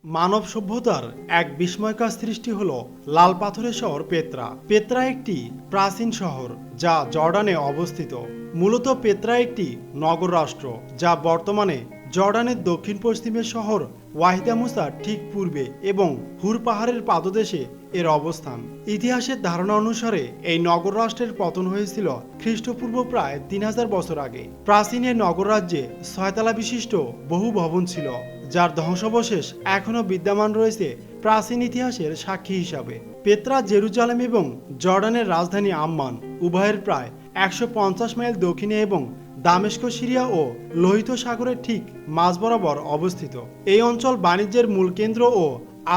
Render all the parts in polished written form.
মানব সভ্যতার এক বিস্ময়কর সৃষ্টি হলো লাল পাথরের শহর পেত্রা। পেত্রা একটি প্রাচীন শহর যা জর্ডানে অবস্থিত। মূলত পেত্রা একটি নগর রাষ্ট্র যা বর্তমানে জর্ডানের দক্ষিণ পশ্চিমের শহর ওয়াহিদা মুসার ঠিক পূর্বে এবং হুর পাহাড়ের পাদদেশে এর অবস্থান। ইতিহাসের ধারণা অনুসারে এই নগর রাষ্ট্রের পতন হয়েছিল খ্রিস্টপূর্ব প্রায় 3000 বছর আগে। প্রাচীন এই নগর রাজ্যে 6 তলা বিশিষ্ট বহু ভবন ছিল, যার ধ্বংসাবশেষ এখনও বিদ্যমান রয়েছে প্রাচীন ইতিহাসের সাক্ষী হিসাবে। পেত্রা জেরুজালেম এবং জর্ডানের রাজধানী আম্মান উভয়ের প্রায় 150 মাইল দক্ষিণে এবং দামেস্ক সিরিয়া ও লোহিত সাগরের ঠিক মাঝ বরাবর অবস্থিত। এই অঞ্চল বাণিজ্যের মূল কেন্দ্র ও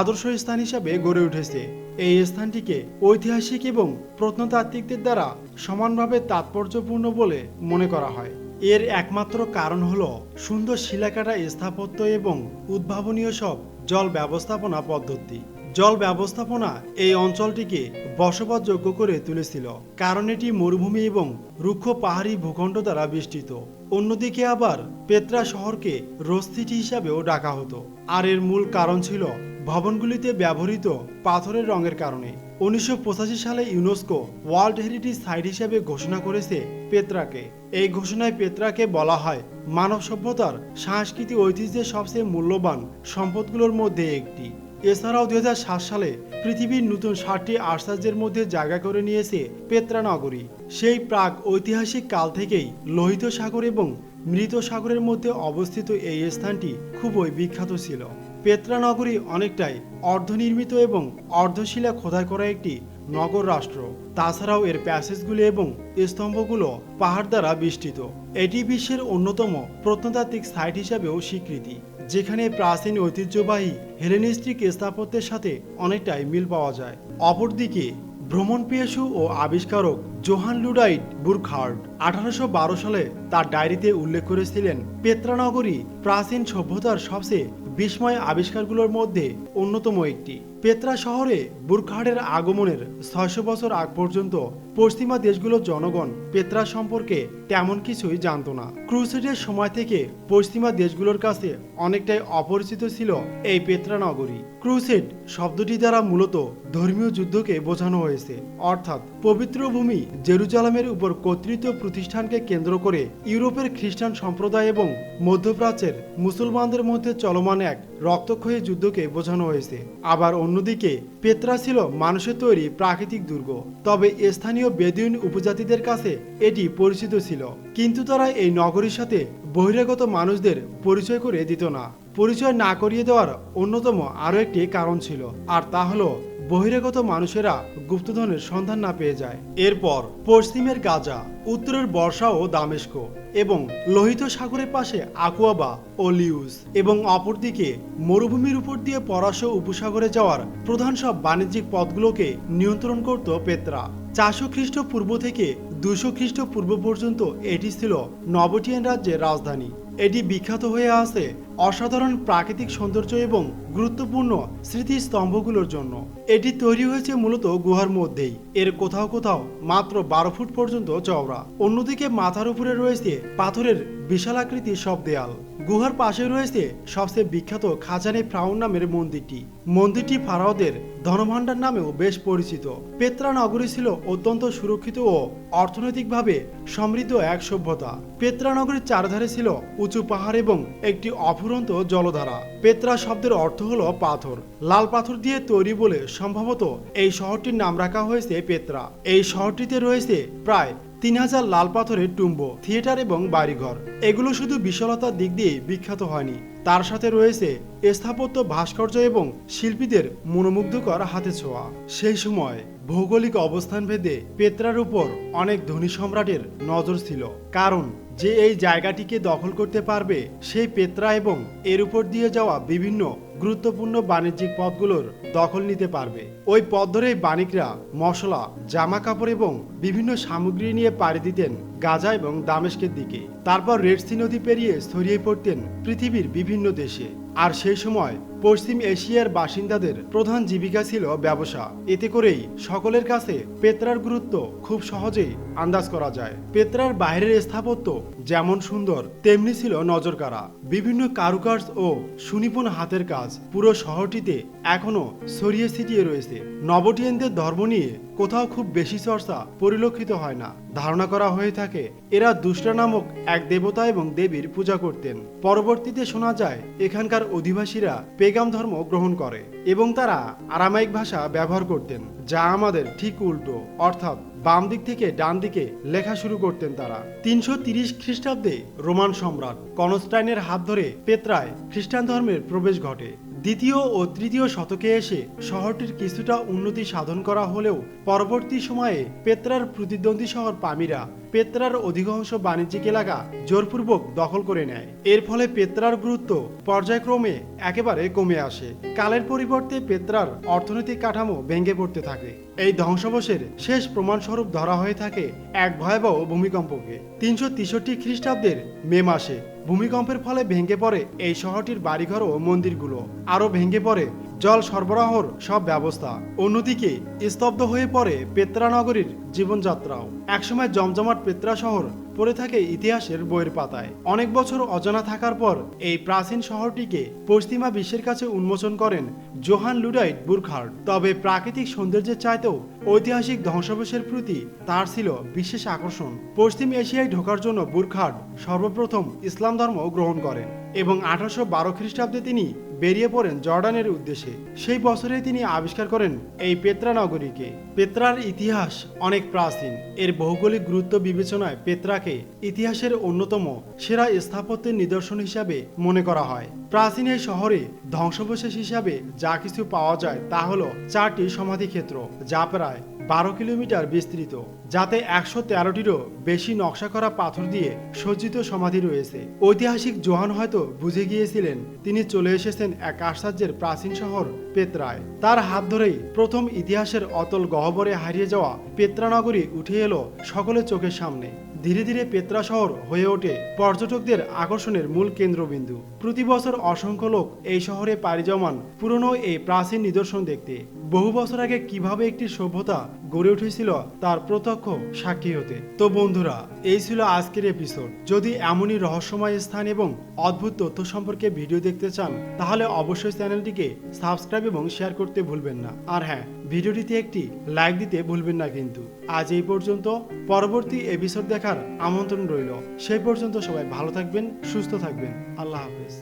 আদর্শ স্থান হিসাবে গড়ে উঠেছে। এই স্থানটিকে ঐতিহাসিক এবং প্রত্নতাত্ত্বিকদের দ্বারা সমানভাবে তাৎপর্যপূর্ণ বলে মনে করা হয়। এর একমাত্র কারণ হল সুন্দর শিলাকাটা স্থাপত্য এবং উদ্ভাবনীয় সব জল ব্যবস্থাপনা পদ্ধতি। জল ব্যবস্থাপনা এই অঞ্চলটিকে বসবাসযোগ্য করে তুলেছিল, কারণ এটি মরুভূমি এবং রুক্ষ পাহাড়ি ভূখণ্ড দ্বারা বেষ্টিত। অন্যদিকে আবার পেত্রা শহরকে রোজ সিটি হিসাবেও ডাকা হতো, আর এর মূল কারণ ছিল ভবনগুলিতে ব্যবহৃত পাথরের রঙের কারণে। 1985 সালে ইউনেস্কো ওয়ার্ল্ড হেরিটেজ সাইট হিসেবে ঘোষণা করেছে পেত্রাকে। এই ঘোষণায় পেত্রাকে বলা হয় মানব সভ্যতার সাংস্কৃতিক ঐতিহ্যের সবচেয়ে মূল্যবান সম্পদগুলোর মধ্যে একটি। এছাড়াও 2007 সালে পৃথিবীর নতুন 60টি আশ্চর্যের মধ্যে জায়গা করে নিয়েছে পেত্রা নগরী। সেই প্রাক ঐতিহাসিক কাল থেকেই লোহিত সাগর এবং মৃত সাগরের মধ্যে অবস্থিত এই স্থানটি খুবই বিখ্যাত ছিল। পেত্রা নগরী অনেকটাই অর্ধনির্মিত এবং অর্ধশিলা খোদাই করা একটি নগর রাষ্ট্র। তাছাড়াও এর প্যাসেজগুলি এবং স্তম্ভগুলো পাহাড় দ্বারা বেষ্টিত। এটি বিশ্বের অন্যতম প্রত্নতাত্ত্বিক সাইট হিসাবেও স্বীকৃতি, যেখানে প্রাচীন ঐতিহ্যবাহী হেলেনিস্টিক স্থাপত্যের সাথে অনেকটাই মিল পাওয়া যায়। অপরদিকে ভ্রমণ পিয়াসু ও আবিষ্কারক জোহান লুডাইট বুরখার্ড 1812 সালে তার ডায়েরিতে উল্লেখ করেছিলেন পেত্রা নগরী প্রাচীন সভ্যতার সবচেয়ে বিস্ময় আবিষ্কারগুলোর মধ্যে অন্যতম একটি। পেত্রা শহরে বুরখার্ডের আগমনের 600 বছর আগ পর্যন্ত পশ্চিমা দেশগুলোর জনগণ পেত্রা সম্পর্কে তেমন কিছুই জানত না। ক্রুসেডের সময় থেকে পশ্চিমা দেশগুলোর কাছে অনেকটাই অপরিচিত ছিল এই পেত্রা নগরী। ক্রুসেড শব্দটি দ্বারা মূলত ধর্মীয় যুদ্ধকে বোঝানো হয়েছে, অর্থাৎ পবিত্র ভূমি জেরুজালেমের উপর কর্তৃত্ব প্রতিষ্ঠানকে কেন্দ্র করে ইউরোপের খ্রিস্টান সম্প্রদায় এবং মধ্যপ্রাচ্যের মুসলমানদের মধ্যে চলমান এক রক্তক্ষয়ী যুদ্ধকে বোঝানো হয়েছে। আবার অন্যদিকে পেত্রা ছিল মানুষের তৈরি প্রাকৃতিক দুর্গ, তবে স্থানীয় বেদুইন উপজাতিদের কাছে এটি পরিচিত ছিল, কিন্তু তারা এই নগরীর সাথে বহিরাগত মানুষদের পরিচয় করে দিত না। পরিচয় না করিয়ে দেওয়ার অন্যতম আরও একটি কারণ ছিল, আর তা হলো বহিরাগত মানুষেরা গুপ্তধনের সন্ধান না পেয়ে যায়। এরপর পশ্চিমের গাজা, উত্তরের বর্ষা ও দামেস্ক এবং লোহিত সাগরের পাশে আকুয়াবা ও লিউস, এবং অপরদিকে মরুভূমির উপর দিয়ে পরাস্য উপসাগরে যাওয়ার প্রধান সব বাণিজ্যিক পথগুলোকে নিয়ন্ত্রণ করত পেত্রা। 400 খ্রিস্টপূর্ব থেকে 200 খ্রিস্টপূর্ব পর্যন্ত এটি ছিল নবটিয়ান রাজ্যের রাজধানী। এটি বিখ্যাত হয়ে আছে অসাধারণ প্রাকৃতিক সৌন্দর্য এবং গুরুত্বপূর্ণ স্মৃতিস্তম্ভগুলোর জন্য। এটি তৈরি হয়েছে মূলত গুহার মধ্যেই। এর কোথাও কোথাও মাত্র 12 ফুট পর্যন্ত চওড়া। অন্যদিকে মাথার উপরে রয়েছে পাথরের বিশাল আকৃতির সব দেয়াল। গুহার পাশে রয়েছে সবচেয়ে বিখ্যাত খাজানে ফ্রাউন নামের মন্দিরটি। মন্দিরটি ফারাওদের ধনভাণ্ডার নামেও বেশ পরিচিত। পেত্রা নগরী ছিল অত্যন্ত সুরক্ষিত ও অর্থনৈতিকভাবে সমৃদ্ধ এক সভ্যতা। পেত্রা নগরীর চারধারে ছিল উঁচু পাহাড় এবং একটি অফুরন্ত জলধারা। পেত্রা শব্দের অর্থ হলো পাথর। লাল পাথর দিয়ে তৈরি বলে সম্ভবত এই শহরটির নাম রাখা হয়েছে পেত্রা। এই শহরটিতে রয়েছে প্রায় 3000 লাল পাথরের টুম্ব, থিয়েটার এবং বাড়িঘর। এগুলো শুধু বিশালতার দিক দিয়ে বিখ্যাত হয়নি, তার সাথে রয়েছে স্থাপত্য, ভাস্কর্য এবং শিল্পীদের মনোমুগ্ধকর হাতে ছোঁয়া। সেই সময় ভৌগোলিক অবস্থান ভেদে পেত্রার উপর অনেক ধনী সম্রাটের নজর ছিল, কারণ যে এই জায়গাটিকে দখল করতে পারবে সেই পেত্রা এবং এর উপর দিয়ে যাওয়া বিভিন্ন গুরুত্বপূর্ণ বাণিজ্যিক পথগুলোর দখল নিতে পারবে। ওই পথ ধরেই বাণিকরা মশলা, জামা কাপড় এবং বিভিন্ন সামগ্রী নিয়ে পাড়ি দিতেন গাজা এবং দামেস্কের দিকে। তারপর রেড সি নদী পেরিয়ে ছড়িয়ে পড়তেন পৃথিবীর বিভিন্ন দেশে। আর সেই সময় পশ্চিম এশিয়ার বাসিন্দাদের প্রধান জীবিকা ছিল ব্যবসা। এতে করেই সকলের কাছে পেত্রার গুরুত্ব খুব সহজেই আন্দাজ করা যায়। পেত্রার বাইরের স্থাপত্য যেমন সুন্দর, তেমনি ছিল নজরকাড়া। বিভিন্ন কারুকার্য ও সুনিপুণ হাতের কাজ পুরো শহরটিতে এখনো ছড়িয়ে ছিটিয়ে রয়েছে। নবটিয়ানদের ধর্ম নিয়ে কোথাও খুব বেশি চর্চা পরিলক্ষিত হয় না। ধারণা করা হয়ে থাকে এরা দুষ্ট্রা নামক এক দেবতা এবং দেবীর পূজা করতেন। পরবর্তীতে শোনা যায় এখানকার অধিবাসীরা পেগাম ধর্ম গ্রহণ করে এবং তারা আরামাইক ভাষা ব্যবহার করতেন, যা আমাদের ঠিক উল্টো, অর্থাৎ বাম দিক থেকে ডান দিকে লেখা শুরু করতেন তারা। 330 খ্রিস্টাব্দে রোমান সম্রাট কনস্টাইনের হাত ধরে পেত্রায় খ্রিস্টান ধর্মের প্রবেশ ঘটে। দ্বিতীয় ও তৃতীয় শতকে এসে শহরটির কিছুটা উন্নতি সাধন করা হলেও পরবর্তী সময়ে পেত্রার প্রতিদ্বন্দ্বী শহর পামিরা পেত্রার অধিকাংশ বাণিজ্যিক এলাকা জোরপূর্বক দখল করে নেয়। এর ফলে পেত্রার গুরুত্ব পর্যায়ক্রমে একেবারে কমে আসে। কালের পরিবর্তে পেত্রার অর্থনৈতিক কাঠামো ভেঙে পড়তে থাকে। এই ধ্বংসাবশের শেষ প্রমাণস্বরূপ ধরা হয়ে থাকে এক ভয়াবহ ভূমিকম্পকে। 363 খ্রিস্টাব্দের মে মাসে ভূমিকম্পের ফলে ভেঙে পড়ে এই শহরটির বাড়িঘর ও মন্দিরগুলো। আরও ভেঙে পড়ে জল সরবরাহর সব ব্যবস্থা। অন্যদিকে স্তব্ধ হয়ে পড়ে পেত্রা নগরীর জীবনযাত্রাও। একসময় জমজমাট পেত্রা শহর পড়ে থাকে ইতিহাসের বইয়ের পাতায়। অনেক বছর অজানা থাকার পর এই প্রাচীন শহরটিকে পশ্চিমা বিশ্বের কাছে উন্মোচন করেন জোহান লুডাইট বুরখার্ড। তবে প্রাকৃতিক সৌন্দর্যের চাইতেও ঐতিহাসিক ধ্বংসাবশের প্রতি তার ছিল বিশেষ আকর্ষণ। পশ্চিম এশিয়ায় ঢোকার জন্য বুরখার্ড সর্বপ্রথম ইসলাম ধর্ম গ্রহণ করেন এবং 1812 খ্রিস্টাব্দে তিনি বেরিয়ে পড়েন জর্ডানের উদ্দেশ্যে। সেই বছরে তিনি আবিষ্কার করেন এই পেত্রা নগরীকে। পেত্রার ইতিহাস অনেক প্রাচীন। এর ভৌগোলিক গুরুত্ব বিবেচনায় পেত্রাকে ইতিহাসের অন্যতম সেরা স্থাপত্যের নিদর্শন হিসাবে মনে করা হয়। প্রাচীন এই শহরে ধ্বংসাবশেষ হিসাবে যা কিছু পাওয়া যায় তা হলো 4টি সমাধিক্ষেত্র, যা প্রায় 12 কিলোমিটার বিস্তৃত, যাতে 113টিরও বেশি নকশা করা পাথর দিয়ে সজ্জিত সমাধি রয়েছে। ঐতিহাসিক জোহান হয়তো বুঝে গিয়েছিলেন তিনি চলে এসেছেন এক আশ্চর্যের প্রাচীন শহর পেত্রায়। তার হাত ধরেই প্রথম ইতিহাসের অতল গহ্বরে হারিয়ে যাওয়া পেত্রা নগরী উঠে এলো সকলের চোখের সামনে। ধীরে ধীরে পেত্রা শহর হয়ে ওঠে পর্যটকদের আকর্ষণের মূল কেন্দ্রবিন্দু। প্রতি বছর অসংখ্য লোক এই শহরে পাড়ি জমান পুরনো এই প্রাচীন নিদর্শন দেখতে। বহু বছর আগে কিভাবে একটি সভ্যতা গড়ে উঠেছিল তার প্রত্যক্ষ সাক্ষী হতে। তো বন্ধুরা, এই ছিল আজকের এপিসোড। যদি এমনই রহস্যময় স্থান এবং অদ্ভুত তথ্য সম্পর্কে ভিডিও দেখতে চান তাহলে অবশ্যই চ্যানেলটিকে সাবস্ক্রাইব এবং শেয়ার করতে ভুলবেন না। আর হ্যাঁ, ভিডিওটিতে একটি লাইক দিতে ভুলবেন না কিন্তু। আজ এই পর্যন্ত। পরবর্তী এপিসোড দেখার আমন্ত্রণ রইল। সেই পর্যন্ত সবাই ভালো থাকবেন, সুস্থ থাকবেন। আল্লাহ হাফেজ।